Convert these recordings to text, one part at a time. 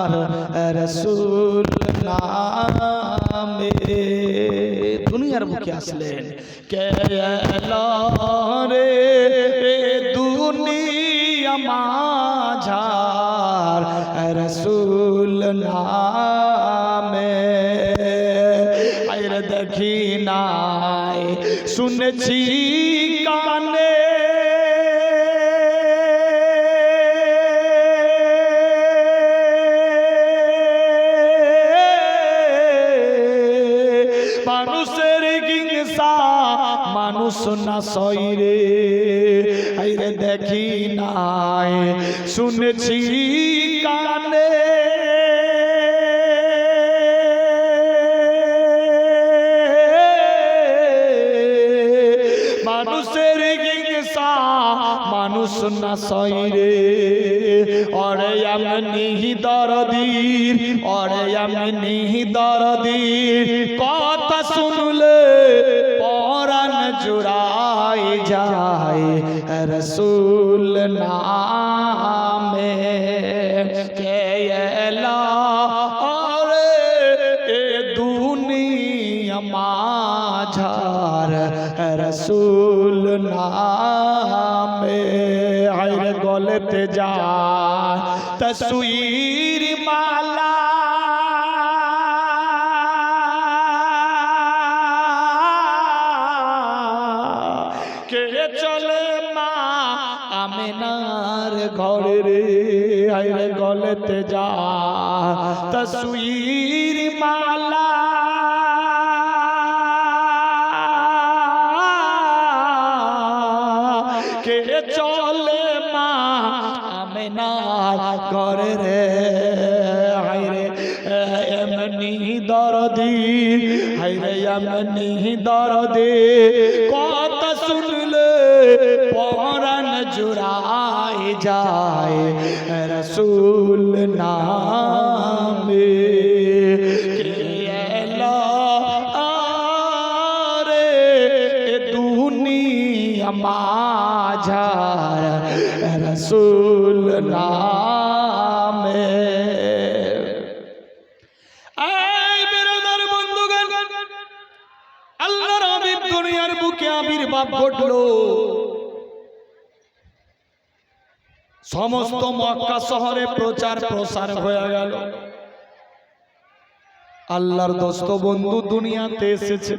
আমার রাসূল নামে। দুনিয়ার বুকে আসলেন কে এলো রে দুনিয়া মাঝার রাসূল নামে। আইরে দেখি নাই শুনেছি কানে মানুষের হিংসা মানুষ না সইরে। আইরে দেখি নাই শুনেছি কানে মানুষের হিংসা মানুষ না সইরে। ওরে এমনি দরদির ওরে এমনি দরদির কথা শুনলে পরাণ জুড়ায় যায় রাসূল নামে। কে এলো ওরে এ দুনিয়া মাঝার রাসূল নামে। আইরে গলেতে যায় তসবীর মালা কে চলে মা আমিনার ঘরে রে। আইরে গলেতে যায় তসবীর মালা কে চলে মা আমিনার ঘরে রে। হায়রে এমনি দরদি হায়রে এমনি দরদি কথা শুনলে পরাণ জুড়ায় যায় রাসূল নামে। কে এলো রে দুনিয়া মাঝার রাসূল নামে। এই বিরোধের বন্ধুগণ, আল্লাহর হাবিব দুনিয়ার বুকে আবির্ভাব ঘটলো। সমস্ত মক্কা শহরে প্রচার প্রসার হয়ে গেল। আল্লাহর দোস্ত বন্ধু দুনিয়াতে এসেছে।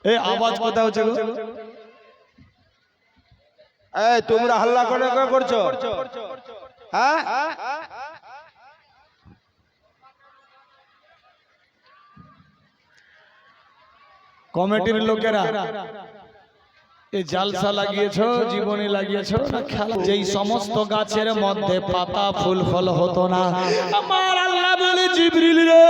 এই আওয়াজ কোথায় হচ্ছে গো? এই তোমরা হাল্লা করে করছো? হ্যাঁ, কমিটির লোকেরা এই জালসা লাগিয়েছো, জীবনে লাগিয়েছো না খেলা? যেই সমস্ত গাছের মধ্যে পাতা ফুল ফল হতো না, আমার আল্লাহ বলে জিবরিল রে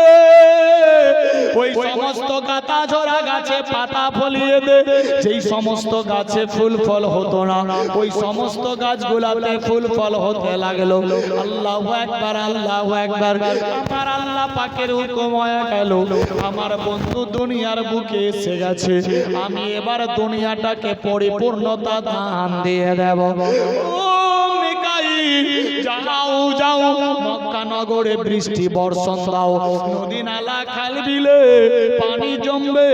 ওই সমস্ত গাতা ঝরা গাছে পাতা ফলিয়ে দে। যেই সমস্ত গাছে ফুল ফল হতো না ওই সমস্ত গাছগুলাতে ফুল ফল হতে লাগলো। আল্লাহু আকবার আল্লাহু আকবার। আমার আল্লাহ পাকের হুকুম হয়ে গেল, আমার বন্ধু দুনিয়ার বুকে এসে গেছে। আমি এবার দুনিয়াটাকে পরিপূর্ণতা দান দিয়ে দেব। ও মিকাইল যাও যাও মক্কা নগরে বৃষ্টি বর্ষণ দাও। নদী নালা খাল বিলে পানি জমবে,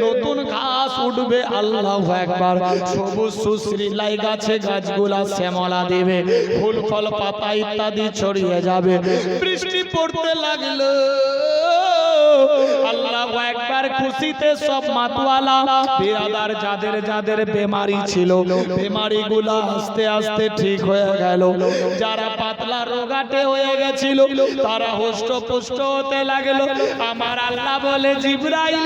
নতুন ঘাস উঠবে। আল্লাহু আকবার। সবুজ সুশ্রীলাই গাছে গাছগুলা শ্যামলা দেবে, ফুল ফল পাতা ইত্যাদি ছড়িয়ে যাবে। বৃষ্টি পড়তে লাগলো। আল্লাহু আকবার। খুশিতে সব মাতওয়ালা বিরাদার যাদের যাদের বেমারি ছিল বেমারিগুলা আস্তে আস্তে ঠিক হয়ে গেল। যারা পাতলা রোগাটে হয়ে গেছিল তারা হষ্টপুষ্ট হতে লাগলো। আমার আল্লাহ বলে জিবরাইল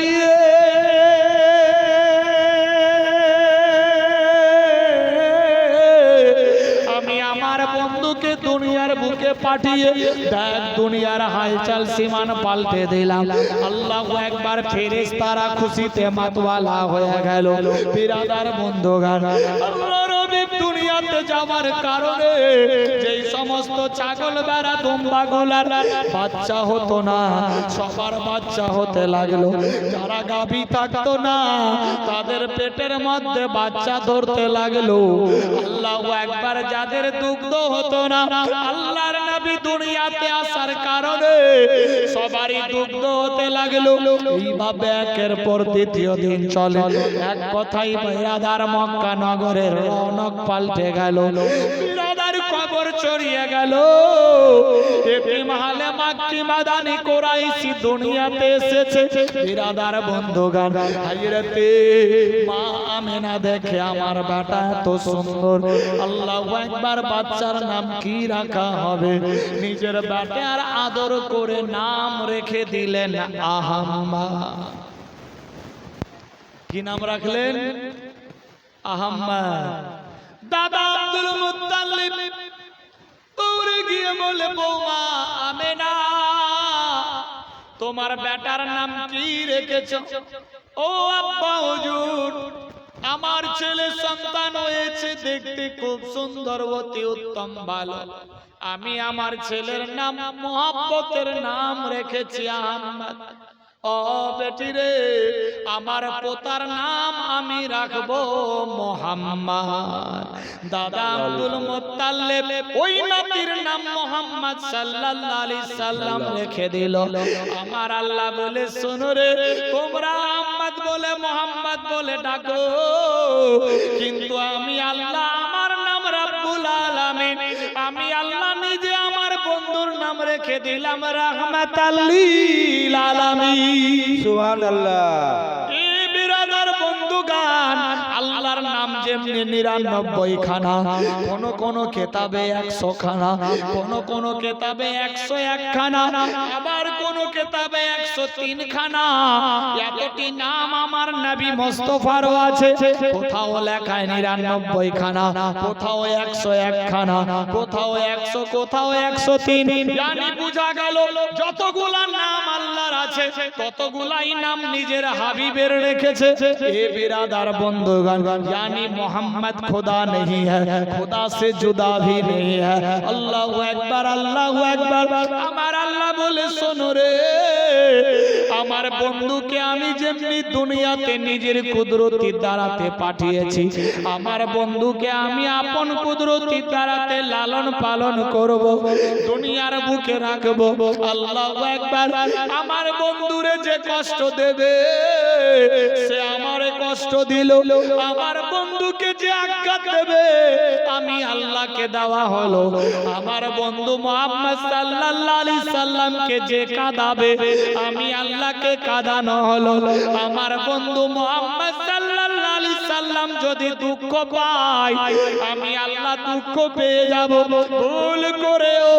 আমি আমার বন্ধুকে দুনিয়ার বুকে পাঠিয়ে দেখ দুনিয়ার হালচাল সীমান পাল্টে দিলাম। আল্লাহু আকবার। ফেরেশতারা খুশিতে মাতওয়ালা হয়ে গেল। বিরাদার বন্ধুগণ, আল্লাহর হাবিব দুনিয়াতে যাওয়ার কারণে যেই সমস্ত ছাগল বেড়া দুম্বাগুলার বাচ্চা হতো না সবার বাচ্চা হতে লাগলো। যারা গাভী থাকতো না তাদের পেটের মধ্যে বাচ্চা ধরতে লাগলো। আল্লাহু আকবার। যাদের দুগ্ধ হতো না আল্লাহর নবী নবী দুনিয়াতে আসার কারণে সবারই দুগ্ধ হতে লাগলো। এইভাবে একের পর দ্বিতীয় দিন চলে। এক কথাই বিরাদার মক্কা নগরের রৌনক পাল্টে গেল, বিরাদার কবর চড়িয়ে গেল। এতিম হালে মাক্কি মাদানি কুরাইশি দুনিয়াতে এসেছে। বিরাদার বন্ধুগণ, হাজরতে মা আমেনা দেখে আমার বেটা এত সুন্দর, আল্লাহু আকবার, বাচ্চার নাম কি রাখা হবে? নিজের বেটার আদর করে নাম রেখে দিলেন আহাম্মদ। কি নাম রাখলেন? আহাম্মদ। দাদা আব্দুল মুত্তালিব দৌড়ে গিয়ে বলে, বৌমা আমেনা, তোমার বেটার নাম কি রেখেছো? ও আব্বা হুজুর, আমার ছেলে সন্তান হয়েছে, দেখতে খুব সুন্দর, অতি উত্তম, ভালো। আমি আমার ছেলের নাম মোহাব্বতের নাম রেখেছি আহমদ। ও বেটি রে, আমার পোতার নাম আমি রাখবো মোহাম্মদ। দাদা আব্দুল মুত্তালিব ওই নবীর নাম মোহাম্মদ সাল্লাল্লাহু আলাইহি সাল্লাম রেখে দিল। আমার আল্লাহ বলে, শোনো রে, তোমরা আহমদ বলে মোহাম্মদ বলে ডাকো, কিন্তু আমি আল্লাহ আমার নাম রব্বুল আলামিন, আমি আল্লাহ নিজে আমার বন্ধুর নাম রেখে দিলাম রাহমাতাল লিল আলামিন। সুবহানাল্লাহ। এই বিরাদার বন্ধুগান, আল্লাহর নাম যেমনি 99 খানা, কোন কোন কিতাবে 100 খানা, কোন কিতাবে 101 খানা, আবার কোন কিতাবে 103 খানা। এতটি নাম আমার নবী মুস্তাফারও আছে। কোথাও লেখায় 99 খানা, কোথাও 101 খানা, কোথাও 100, কোথাও 103। জানি বুঝা গেল যতগুলা নাম আল্লাহর আছে ততগুলাই নাম নিজের হাবিবের রেখেছে। এ বিরাদার বন্ধুগণ, यानी मोहम्मद खुदा नहीं है, खुदा से जुदा भी नहीं है। अल्लाहु अकबर, अल्लाहु अकबर। আমার আল্লাহ বলে, শোনো রে, আমার বন্ধুকে আমি যেমনি দুনিয়াতে নিজের কুদরতি দ্বারাতে পাঠিয়েছি, আমার বন্ধুকে আমি আপন কুদরতি দ্বারাতে লালন পালন করব, দুনিয়ার বুকে রাখব। আল্লাহু আকবার। আমার বন্ধুরে যে কষ্ট দেবে সে আমারে কষ্ট দিল, আমার বন্ধুকে যে আঘাত দেবে আমি আল্লাহকে দেওয়া হলো। আমার বন্ধু মুহাম্মদ সাল্লাল্লাহু আলাইহি সাল্লামকে যে কাঁদাবে আমি আল্লাহকে কাঁদানো হলো। আমার বন্ধু মুহাম্মদ সাল্লাল্লাহু আলাইহি সাল্লাম যদি দুঃখ পায় আমি আল্লাহ দুঃখ পেয়ে যাব। ভুল করেও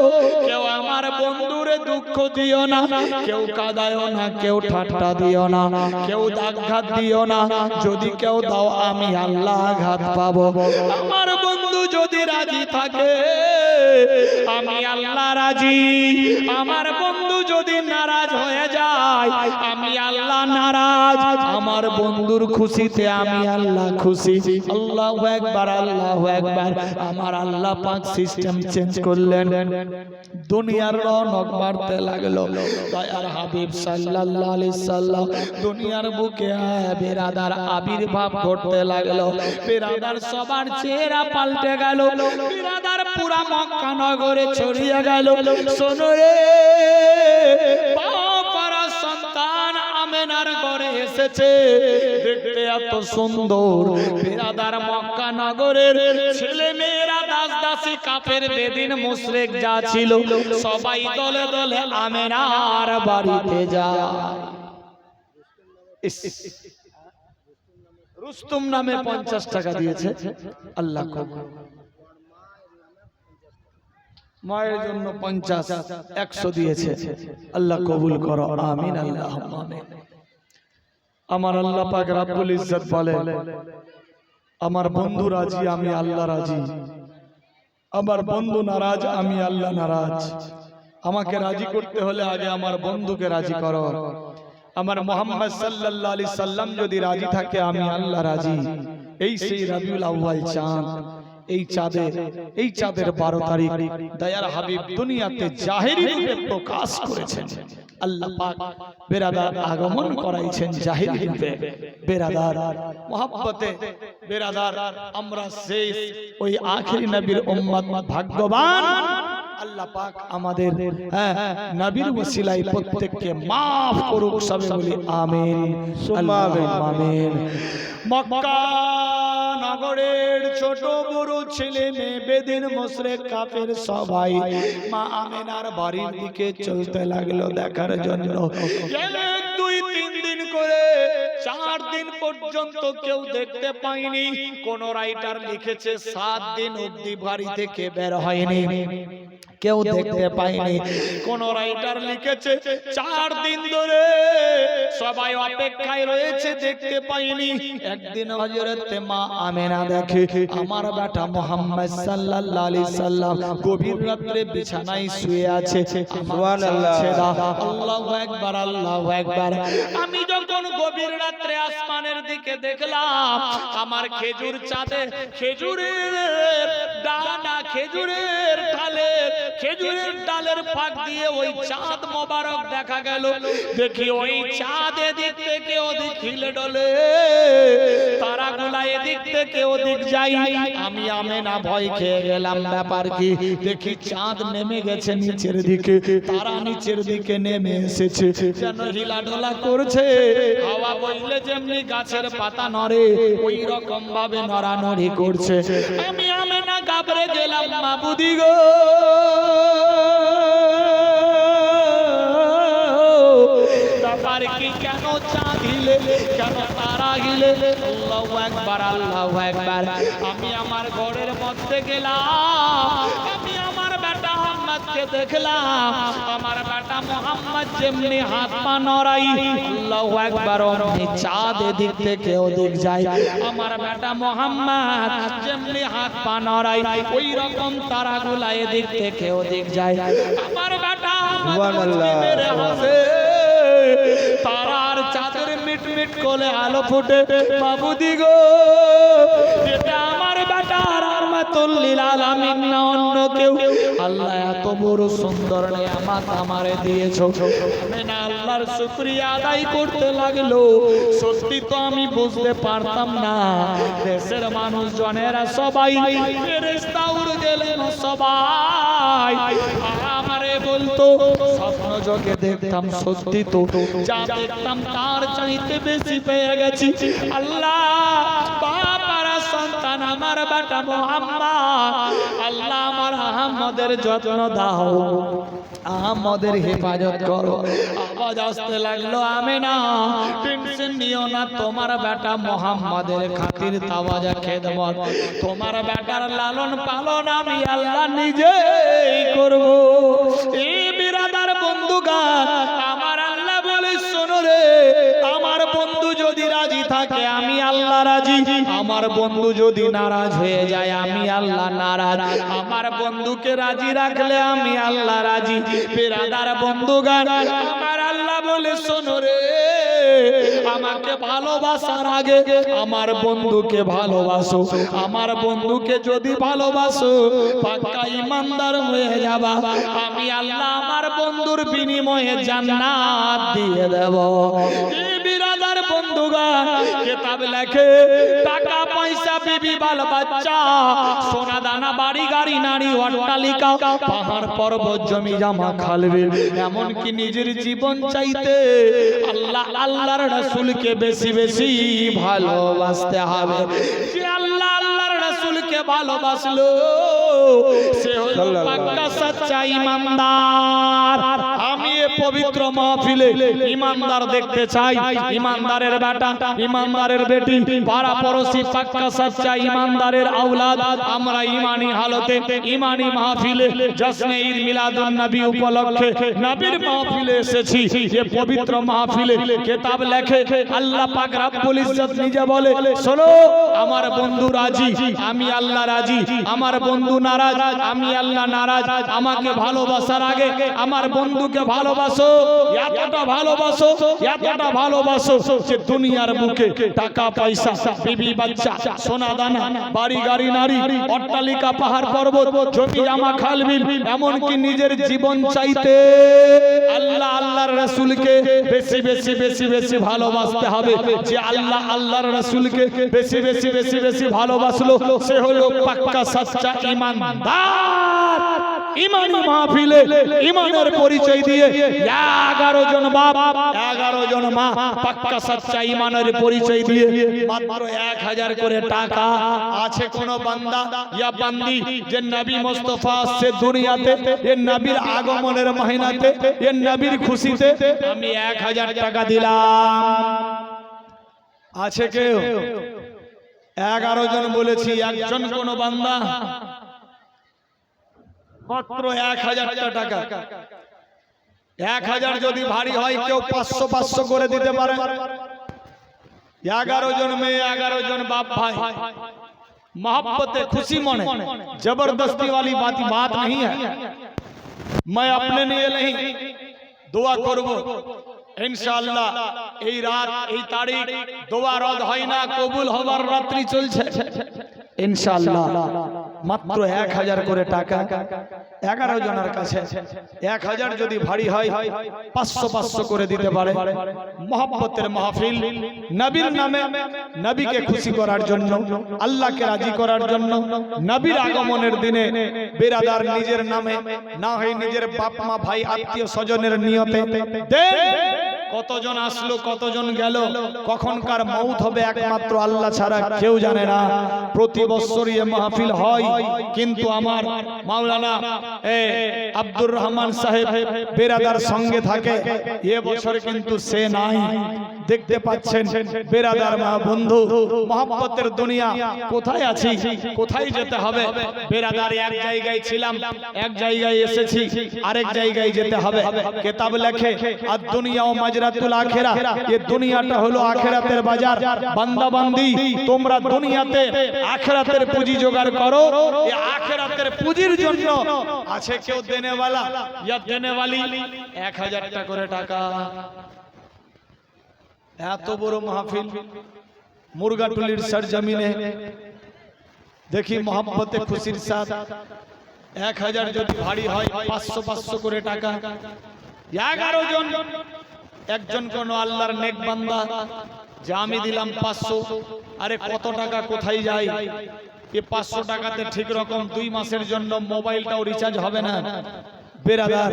কেউ আমার বন্ধুরে দুঃখ দিও না, কেউ কাঁদায়ও না, কেউ ঠাট্টা দিও না, কেউ আঘাত দিও না। যদি কেউ দাও আমি আল্লাহ আঘাত পাবো। আমার বন্ধু যদি রাজি থাকে আমি আল্লাহ রাজি, আমার বন্ধু যদি নারাজ হয়ে যায় আমি আল্লাহ নারাজ। আমার বন্ধুর খুশিতে আমি আল্লাহ খুশি। আল্লাহু আকবার, আল্লাহু আকবার। আমার আল্লাহ পাক সিস্টেম চেঞ্জ করলেন, দুনিয়ার রৌনক বাড়তে লাগলো। দয়ার হাবিব সাল্লাল্লাহু আলাইহি সাল্লাম দুনিয়ার বুকে বিরাদার আবির্ভাব ঘটতে লাগলো। বিরাদার সবার চেহারা পাল্টে গেল, বিরাদার পুরা মক্কা নগরে ছড়িয়ে গেল। শোনো রে, বাপারা সন্তান আমেনার ঘরে এসেছে, দেখতে এত সুন্দর। বিরাদার মক্কা নগরের ছেলে মেয়েরা, দাস দাসী, কাফের, বেদিন, মুশরিক যা ছিল সবাই দলে দলে আমেনার বাড়িতে যায়। রুস্তম নামে 50 টাকা দিয়েছে আল্লাহ কবুল। মায়ের জন্য 50, 100 দিয়েছে আল্লাহ কবুল করো, আমিন, আল্লাহুম্মা আমিন। আমার আল্লাহ পাক রব্বুল ইজ্জত বলেন, আমার বন্ধু রাজি আমি আল্লাহ রাজি, আমার বন্ধু নারাজ আমি আল্লাহ নারাজ। আমাকে রাজি করতে হলে আগে আমার বন্ধুকে রাজি করো। আমার মুহাম্মদ সাল্লাল্লাহু আলাইহি সাল্লাম যদি রাজি থাকে আমি আল্লাহ রাজি। এই সেই রবিউল আউয়াল চাঁদ, এই চাঁদের 12 তারিখ দয়ার হাবিব দুনিয়াতে জাহেরি রূপে প্রকাশ করেছেন। আল্লাহ পাক বেরাদার আগমন করাইছেন জাহেরি রূপে। বেরাদার মহব্বতে বেরাদার আমরা সেই ওই আখেরি নবীর উম্মত ভাগ্যবান আল্লাহ পাক আমাদের নবীর ওসিলায় প্রত্যেককে maaf করুক সবাই বলি আমিন সুম্মা আমিন। আমিন। মক্কা নগরের ছোট বড় ছেলে মেয়ে বেদিন মুশরিক কাফের সবাই মা আমিনার বাড়ির দিকে চলতে লাগলো দেখার জন্য। 1 2 3 দিন করে 4 দিন পর্যন্ত কেউ দেখতে পায়নি। কোন রাইটার লিখেছে 7 দিন অবধি বাড়ি থেকে বের হয়নি, কেউ দেখতে পায়নি। কোন রাইটার লিখেছে 4 দিন ধরে সবাই অপেক্ষায় রয়েছে, দেখতে পায়নি। একদিন হযরত মা আমিনা দেখে আমার বেটা মুহাম্মদ সাল্লাল্লাহু আলাইহি সাল্লাম গভীর রাতে বিছানায় শুয়ে আছে। সুবহানাল্লাহ। আল্লাহু আকবার, আল্লাহু আকবার। আমি যখন গভীর রাতে আসমানের দিকে দেখলাম, আমার খেজুর চাঁদে খেজুরের ডানা খেজুরের ডালের ফাঁক দিয়ে ওই চাঁদ মোবারক দেখা গেল। দেখি ওই চাঁদ এদিক থেকে ওদিক হিলে ডলে, তারাগুলা এদিক থেকে ওদিক যাই। আমি আমিনা ভয় খেয়ে গেলাম, ব্যাপার কি? দেখি চাঁদ নেমে গেছে নিচের দিকে, তারা নিচের দিকে নেমে এসেছে, যেন হিলাডোলা করছে। হাওয়া বইলে যেমনি গাছের পাতা নড়ে ওই রকম ভাবে নড়ানড়ি করছে। আমি আমিনা ঘাবড়ে গেলাম, মাবুদি গো ব্যাপার কি? কেন চাঁদ হিলে, কেন তারা হিলে? আল্লাহু আকবার, আল্লাহু আকবার। আমি আমার ঘরের মধ্যে গেলাম, আমি আমার বেটা মুহাম্মদকে দেখলাম। আমার বেটা মুহাম্মদ যেমনি হাত পা নড়াই, আল্লাহু আকবার, অমনি চাঁদ এদিক থেকে ওদিক যায়। আমার বেটা মুহাম্মদ যেমনি হাত পা নড়াই, ওই রকম তারাগুলা এদিক থেকে ওদিক যায়। আমার বেটা সুবহানাল্লাহ। তারার চাঁদের মিটমিট কোলে আলো ফুটে। বাবুদি গো, এটা আমার বেটার রহমাতুল লিল আলামিন না অন্য কেউ? আল্লাহ এত বড় সুন্দর নিয়ামত আমারে দিয়েছো। আমি না আল্লাহর শুকরিয়া আদায় করতে লাগলো। সত্যি তো আমি বুঝতে পারতাম না, দেশের মানুষজনেরা সবাই ফেরেশতা উড়ে গেলেন সবাই আমারে বলতো, স্বপ্ন যোগে দেখতাম সত্যি তো, যা দেখতাম তার চাইতে বেশি পেয়ে গেছি। আল্লাহ বাবারা সন্তান আমার বেটা মুহাম্মদ, আল্লাহ আমার আহমদের যত্ন দাও, আহমদের হেফাজত করো। আওয়াজ আসতে লাগলো, আমিনা টেনশন নিও না, তোমার বেটা মুহাম্মদের খাতির তাওয়াজা খেদমত, তোমার বেটার লালন পালন আমি আল্লাহ নিজেই করব। এই বিরাদার বন্ধুগণ, আমার আল্লাহ বলে শোনো রে, আমার বন্ধু যদি রাজি থাকে আমি আল্লাহ রাজি, আমার বন্ধু যদি নারাজ হয়ে যায় আমি আল্লাহ নারাজ। আমার বন্ধুকে রাজি রাখলে আমি আল্লাহ রাজি। বিরাদার বন্ধুগণ, আমার আল্লাহ বলে শোনো রে, আমাকে ভালোবাসার আগে আমার বন্ধুকে ভালোবাসো। আমার বন্ধুকে যদি ভালোবাসো পাক্কা ইমানদার হয়ে যাবা, আমি আল্লাহ আমার বন্ধুর বিনিময়ে জান্নাত দিয়ে দেব। এই বিরাদার বন্ধুগণ, কিতাব লেখে টাকা পয়সা বিবি বাল বাচ্চা সোনা দানা বাড়ি গাড়ি নারী অট্টালিকা পাহাড় পর্বত জমি জামা খালবে, এমনকি নিজের জীবন চাইতে আল্লাহ আল্লাহর রাসূলকে বেশি বেশি ভালোবাসতে হবে। যে আল্লাহ আল্লাহর রাসূলকে ভালোবাসলো সে হলো পাক্কা সচ্চা ইমানদার। আমি এই পবিত্র মাহফিলে ইমানদার দেখতে চাই, ইমানদারের বেটা ইমানদারের বেটি পাড়া পড়োশি পাক্কা সচ্চা ইমানদারের আওলাদ আমরা ইমানি হালতে ইমানি মাহফিলে জশ্নে ঈদ মিলাদুন নবী উপলক্ষে নবীর মাহফিলে এসেছি। এই পবিত্র মাহফিলে কিতাব লেখে আল্লাহ পাক রব্বুল ইজ্জত নিজে বলে, শোনো আমার বন্ধু রাজি আমি আল্লাহ রাজি, আমার বন্ধু নারাজ আমি আল্লাহ নারাজ। আমাকে ভালোবাসার আগে আমার বন্ধুকে ভালোবাসো, এতটা ভালোবাসো এতটা ভালোবাসো যে দুনিয়ার বুকে টাকা পয়সা বিবি বাচ্চা সোনা দানা বাড়ি গাড়ি নারী অট্টালিকা পাহাড় পর্বত জমি জামা খাল বিল এমনকি নিজের জীবন চাইতে আল্লাহ আল্লাহর রাসূলকে বেশি বেশি বেশি বেশি ভালোবাসতে হবে। যে আল্লাহ আল্লাহর রাসূলকে বেশি বেশি বেশি বেশি ভালোবাসলো সে হলো পাক্কা সচ্চা ইমানদার। ইমানি মাহফিলে ইমানের পরিচয় দিয়ে 11 জন বাপ 11 জন মা পাক্কা সচ্চা ইমানের পরিচয় দিয়ে মাত্র 1000 করে টাকা আছে কোন বান্দা ইয়া বান্দি যে নবী মুস্তাফা সে দুনিয়াতে এ নবীর আগমনের মহিনাতে এ নবীর খুশিতে আমি 1000 টাকা দিলাম আছে কেউ 11 জন বলেছি একজন কোন বান্দা মাত্র 1000 টাকা 1000 যদি ভারী হয় কেউ 500 500 করে দিতে পারে 11 জন মেয়ে 11 জন बाप भाई मोहब्बत खुशी मने जबरदस्ती वाली बात नहीं है मैं अपने लिए नहीं दुआ करब इंशाअल्लाह এই রাত এই তারিখ দোয়া রদ হয় না কবুল হবার রাত্রি চলছে ইনশাআল্লাহ মাত্র 1000 করে টাকা 11 জনের কাছে 1000 যদি ভারী হয় 500 500 করে দিতে পারে মোহব্বতের মাহফিল নবীর নামে নবীকে খুশি করার জন্য আল্লাহকে রাজি করার জন্য নবীর আগমনের দিনে বেরাদার নিজের নামে না হয় নিজের বাপ মা ভাই আত্মীয় স্বজনের নিয়তে দেন কতজন আসলো কতজন গেল কখনকার মউত হবে একমাত্র আল্লাহ ছাড়া কেউ জানে না প্রতি বছর এই মাহফিল হয় কিন্তু আমার মাওলানা আব্দুর রহমান সাহেব বেরাদার সঙ্গে থাকে এ বছর কিন্তু সে নাই দেখতে পাচ্ছেন বেরাদার মা বন্ধু মোহব্বতের দুনিয়া কোথায় আছি কোথায় যেতে হবে বেরাদার এক জায়গায় ছিলাম এক জায়গায় এসেছি আরেক জায়গায় যেতে হবে কিতাব লেখে আর দুনিয়া ও মাজরাতুল আখিরা এই দুনিয়াটা হলো আখিরাতের বাজার বান্দা বান্দি তোমরা দুনিয়াতে আখিরাতের পুঁজি জোগাড় করো এই আখিরাতের পুঁজির জন্য আছে কেউ দেনেওয়ালা ইয়া দেনেওয়ালি 1000 টাকা করে টাকা এত বড় মাহফিল মুরগাটুলির সরজমিনে দেখি মোহব্বতে খুশির সাথ 1000 যদি ভারী হয় 500 500 করে টাকা 11 জন একজন কোন আল্লাহর নেক বান্দা যে আমি দিলাম 500 আরে কত টাকা কোথায় যায় এই 500 টাকাতে ঠিক রকম 2 মাসের জন্য মোবাইলটাও রিচার্জ হবে না বেরাদার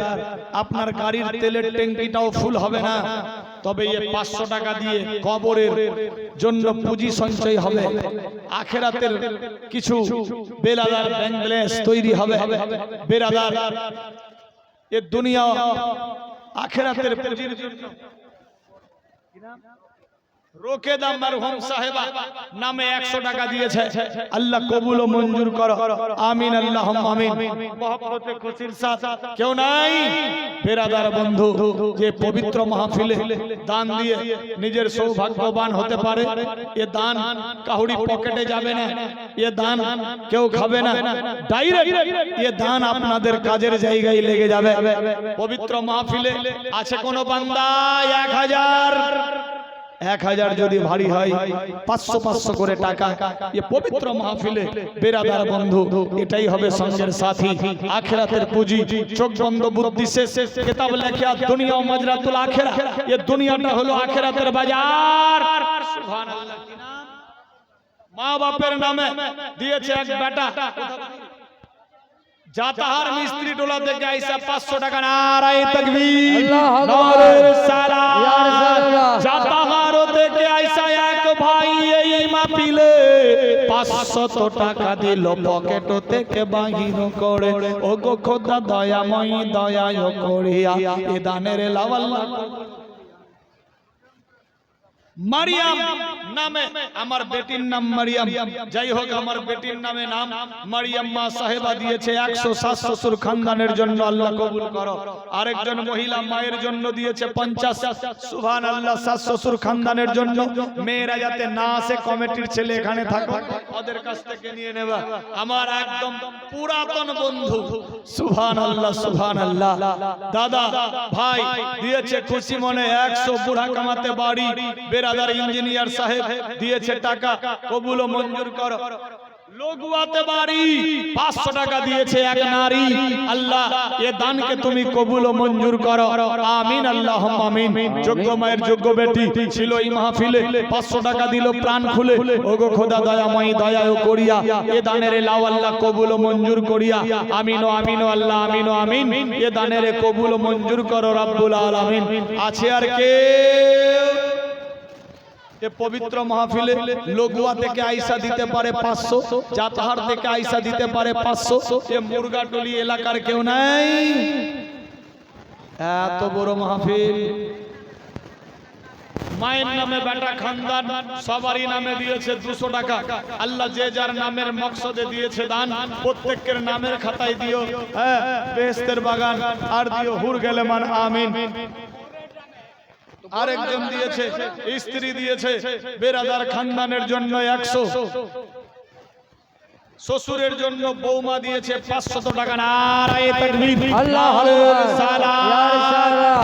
আপনার গাড়ির তেলের ট্যাঙ্কিটাও ফুল হবে না তবে এই 500 টাকা দিয়ে কবরের জন্য পুঁজি সঞ্চয় হবে আখিরাতের কিছু বেরাদার ব্যাংক ব্যালেন্স তৈরি হবে বেরাদার এই দুনিয়া আখিরাতের পুঁজির জন্য রোকেদা মারহুম সাহেবা নামে 100 টাকা দিয়েছে আল্লাহ কবুল ও মঞ্জুর করো আমিন আল্লাহুম্মা আমিন মোহব্বতে খুশির সাথ কেউ নাই বেরাদার বন্ধু যে পবিত্র মাহফিলে দান দিয়ে নিজের সৌভাগ্যবান হতে পারে এ দান কাহুরি পকেটে যাবে না এ দান কেউ খাবে না ডাইরেক্ট এ দান আপনাদের কাজের জায়গায় লেগে যাবে পবিত্র মাহফিলে আছে কোন বান্দা 1000 যদি ভারী হয় 500 500 করে টাকা এই পবিত্র মাহফিলে বেরাদার বন্ধু এটাই হবে সঙ্গের সাথী আখিরাতের পুঁজি চোখ বন্ধ বুদ্ধি শেষ কিতাব লেখা দুনিয়া ও মাজরাতুল আখিরা এই দুনিয়াটা হলো আখিরাতের বাজার সুবহানাল্লাহ কি নাম মা বাপের নামে দিয়েছে এক বেটা জাতাহার মিস্ত্রি টোলা থেকে আইসা 500 টাকা নারায়ে তাকবীর নারে সালাত জাতাহার থেকে আইসা এক ভাই এই মাহফিলে 500 টাকা দিল পকেট থেকে বাহির করে ও গো খোদা দয়াময় দয়ায় করিয়া এ দানের লাওয়াল্লাহ মারিয়াম নামে আমার বেটির নাম মারিয়াম যাই হোক আমার বেটির নামে নাম মারিয়াম মা সাহেবা দিয়েছে 100 শ্বশুর খানদানের জন্য আল্লাহ কবুল করো আরেকজন মহিলা মায়ের জন্য দিয়েছে 50 সুবহানাল্লাহ শ্বশুর খানদানের জন্য মেয়েরা যাতে না আসে কমিটির ছেলে এখানে থাকো ওদের কাছ থেকে নিয়ে নেবা আমার একদম পুরাতন বন্ধু সুবহানাল্লাহ সুবহানাল্লাহ দাদা ভাই দিয়েছে খুশি মনে 100 বুড়া কামাতে বাড়ি বেরাদার ইঞ্জিনিয়ার সাহেব দিয়েছে টাকা কবুল ও মঞ্জুর করো লগুয়াতে বাড়ি 500 টাকা দিয়েছে এক নারী। আল্লাহ এ দানকে তুমি কবুল ও মঞ্জুর করো, আমিন আল্লাহুম্মা আমিন। যোগ্য মায়ের যোগ্য বেটি ছিল এই মাহফিলে, 500 টাকা দিল প্রাণ খুলে। ওগো খোদা দয়াময়ী দয়াও করিয়া এ দানের লাও আল্লাহ কবুল ও মঞ্জুর করিয়া, আমিন ও আমিন ও আল্লাহ আমিন ও আমিন। এ দানের কবুল ও মঞ্জুর করো রব্বুল আলামিন। আছে আর কে এ পবিত্র মাহফিলে লগুয়া থেকে আইসা দিতে পারে 500, জাতাহার থেকে আইসা দিতে পারে 500? এ মুরগাটলি এলাকার কেউ নাই? এত বড় মাহফিল, মায়ের নামে বেটা খানদান সবারই নামে দিয়েছে 200 টাকা। আল্লাহ যে যার নামের মকসদে দিয়েছে দান, প্রত্যেকের নামের খাতায় দিও হ্যাঁ বেহেশতের বাগান, আর দিও হুর গেলেমান, আমিন। আরেকজন দিয়েছে, স্ত্রী দিয়েছে বেরাদার খানদানের জন্য 100, শ্বশুরের জন্য বৌমা দিয়েছে 500 টাকা। নারায়ে তাকবীর, আল্লাহু সুবহানাল্লাহ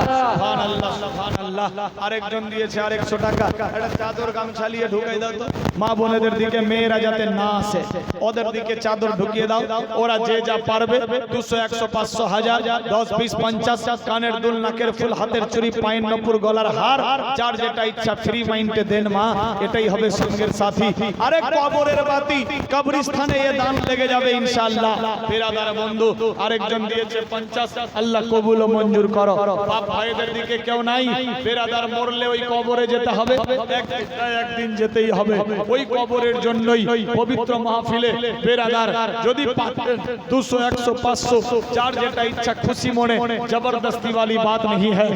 সুবহানাল্লাহ। আরেকজন দিয়েছে 100 টাকা। একটা চাদর গামছা নিয়ে ঢুকাই দাও তো, মা বোনেদের দিকে, মেয়েরা যাতে না আসে ওদের দিকে চাদর ঢুকিয়ে দাও। ওরা যে যা পারবে 200, 100, 500, 1000, 10, 20, 50, কানের দুল, নাকের ফুল, হাতের চুড়ি, পায়ের নপুর, গলার হার, যার যেটা ইচ্ছা ফ্রি মাইন্ডে দেন মা, এটাই হবে সঙ্গের সাথী। আরে কবরের বাতি কবরস্থানে এ দান লেগে যাবে ইনশাআল্লাহ। বিরাদার বন্ধু আরেকজন দিয়েছে 50, আল্লাহ কবুল ও মঞ্জুর করো। বাপ ভাইদের দিকে কেউ নাই, বিরাদার মরলে ওই কবরে যেতে হবে, একদিন যেতেই হবে। ওই কবরের জন্যই পবিত্র মাহফিলে বিরাদার যদি 200, 100, 500, যার যেটা ইচ্ছা খুশি মনে, জবরদস্তি वाली बात नहीं है।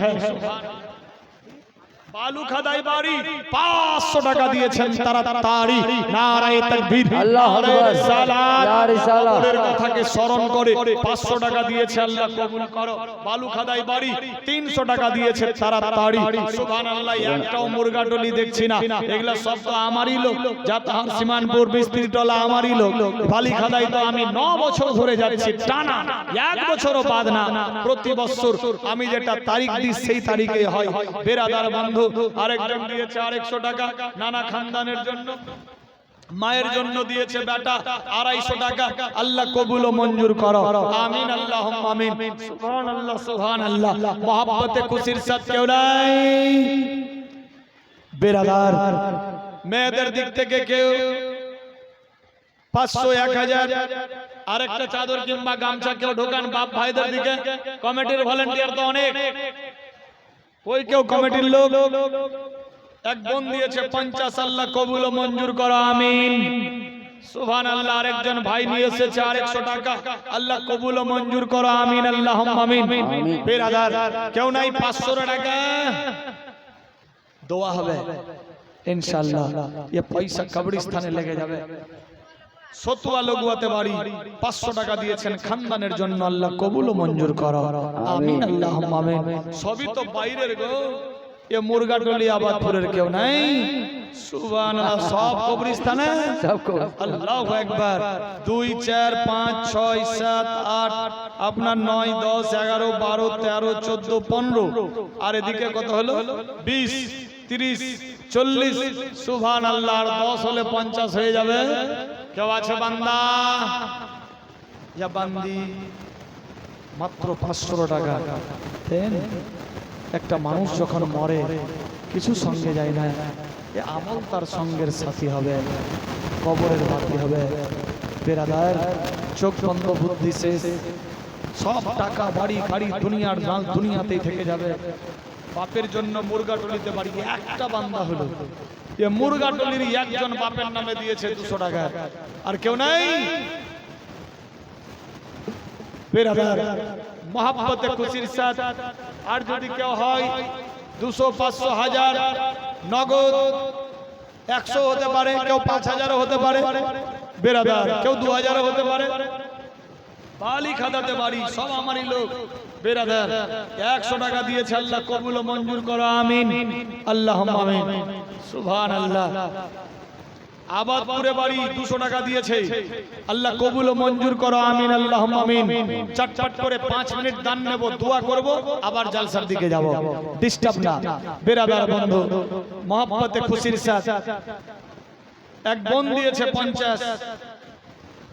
বালু খাদাই বাড়ি 500 টাকা দিয়েছেন তারা, তারি নারায়ে তাকবীর, আল্লাহু আকবার, ইয়া রিসালাত। কবরের কথাকে স্মরণ করে 500 টাকা দিয়েছে, আল্লাহ কবুল করো। বালু খাদাই বাড়ি 300 টাকা দিয়েছে তারা, তারি সুবহানাল্লাহ। একটাও মুরগাটলি দেখছি না, এগুলা সব তো আমারই লোক। জাতাহার সীমানপুর বিস্তিরিটলা আমারই লোক। বালি খাদাই তো আমি 9 বছর ধরে যাচ্ছি টানা, 1 বছরও বাদ না। প্রতি বছর আমি যেটা তারিখ দিই সেই তারিখে হয়। বেরাদার বন্ধু আরেকজন দিয়েছে 100 টাকা নানা খানদানের জন্য। মায়ের জন্য দিয়েছে বেটা 250 টাকা, আল্লাহ কবুল ও মঞ্জুর করো, আমিন আল্লাহুম্মা আমিন। সুবহানাল্লাহ সুবহানাল্লাহ। মহব্বতে খুশির সাথ কেউ নাই? বেরাদার মেয়েদের দিক থেকে কেউ 500, 1000, আরেকটা চাদর কিংবা গামছা কেউ ঢোকান বাপ ভাইদের দিকে। কমিটির ভলান্টিয়ার তো অনেক, ওই কেউ কমিটির লোক। এক বোন দিয়েছে 50, আল্লাহ কবুল ও মঞ্জুর করো, আমিন সুবহানাল্লাহ। আরেকজন ভাই নিয়ে এসেছে 100 টাকা, আল্লাহ কবুল ও মঞ্জুর করো, আমিন আল্লাহুম্মা আমিন। বিরাদার কেউ নাই 500 টাকা? দোয়া হবে ইনশাআল্লাহ, ये পয়সা কবরস্থানে লেগে যাবে। সতুয়া লগুয়াতে বাড়ি 500 টাকা দিয়েছেন খানদানের জন্য, আল্লাহ কবুল ও মঞ্জুর করো, আমিন আল্লাহুম্মা আমিন। সবই তো বাইরের গো, এ মুরগাটলি আবাদপুরের কেউ নাই? সুবহানাল্লাহ। সব কবরস্থানে, আল্লাহু আকবার। 2, 4, 5, 6, 7, 8, আপনার 9, 10, 11, 12, 13, 14, 15, আর এদিকে কত হলো? 20, 30, 40, সুবহানাল্লাহ। আর 10 হলে 50 হয়ে যাবে। কেউ আছে বান্দা ইয়া বান্দি? মাত্র 500 টাকা দেন। একটা মানুষ যখন মরে কিছু সঙ্গে যায় না, এ আমল তার সঙ্গের সাথী হবে, কবরের বাতি হবে। বেরাদার চোখ বন্ধ, বুদ্ধি শেষ, সব টাকা বাড়ি গাড়ি দুনিয়ার মাল দুনিয়াতেই থেকে যাবে। বাপের জন্য মুরগাটলিতে বাড়ি একটা বান্দা হলো, এ মুরগাটলির একজন বাপের নামে দিয়েছে 200 টাকা, আর কেউ নাই। বেরাদার মহব্বতে খুশির সাথ আর যদি কেউ হয় 200, 500, 1000 নগদ, 100 হতে পারে, কেউ 5000 হতে পারে। বেরাদার কেউ 2000 হতে পারে। বালি খাদাতে বাড়ি সব আমারই লোক। বেরাদার 100 টাকা দিয়েছে, আল্লাহ কবুল ও মঞ্জুর করো, আমিন আল্লাহুম্মা আমিন সুবহানাল্লাহ। আবাদপুরে বাড়ি 200 টাকা দিয়েছে, আল্লাহ কবুল ও মঞ্জুর করো, আমিন আল্লাহুম্মা আমিন। চটপট করে 5 মিনিট দান নেব, দোয়া করব, আবার জালসার দিকে যাব, ডিস্টার্ব না। বেরাদার বন্ধু মহব্বতে খুশির সাথ এক বোন দিয়েছে 50,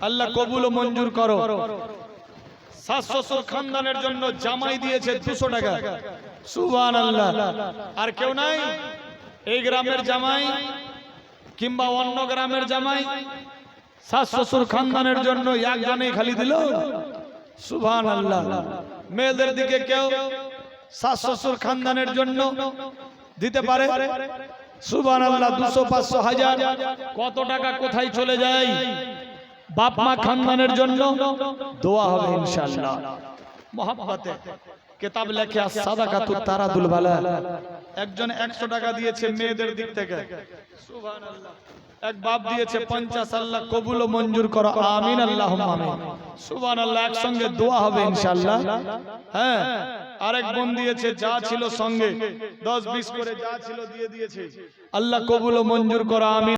আল্লাহ কবুল ও মঞ্জুর করো। শাশ শ্বশুর খানদানের জন্য জামাই দিয়েছে 200 টাকা, সুবহানাল্লাহ। আর কেউ নাই এই গ্রামের জামাই কিংবা অন্য গ্রামের জামাই? শাশ শ্বশুর খানদানের জন্য একজনেই খালি দিল, সুবহানাল্লাহ। মেয়েদের দিকে কেউ শাশ শ্বশুর খানদানের জন্য দিতে পারে? সুবহানাল্লাহ। 200, 500, 1000 কত টাকা কোথায় চলে যায়? বাপ মা খানদানের জন্য দোয়া হবে ইনশাআল্লাহ। মহব্বতে কিতাব লেখে সাদাকাতুত তারাদুল বালা। একজন 100 টাকা দিয়েছে মেয়েদের দিক থেকে, সুবহানাল্লাহ। এক বাপ দিয়েছে 50, আল্লাহ কবুল ও মঞ্জুর করো, আমিন আল্লাহুম্মা আমিন, সুবহানাল্লাহ। একসঙ্গে দোয়া হবে ইনশাআল্লাহ। হ্যাঁ, আরেক বোন দিয়েছে যা ছিল সঙ্গে 10-20 করে যা ছিল দিয়ে দিয়েছে, আল্লাহ কবুল ও মঞ্জুর করো, আমিন।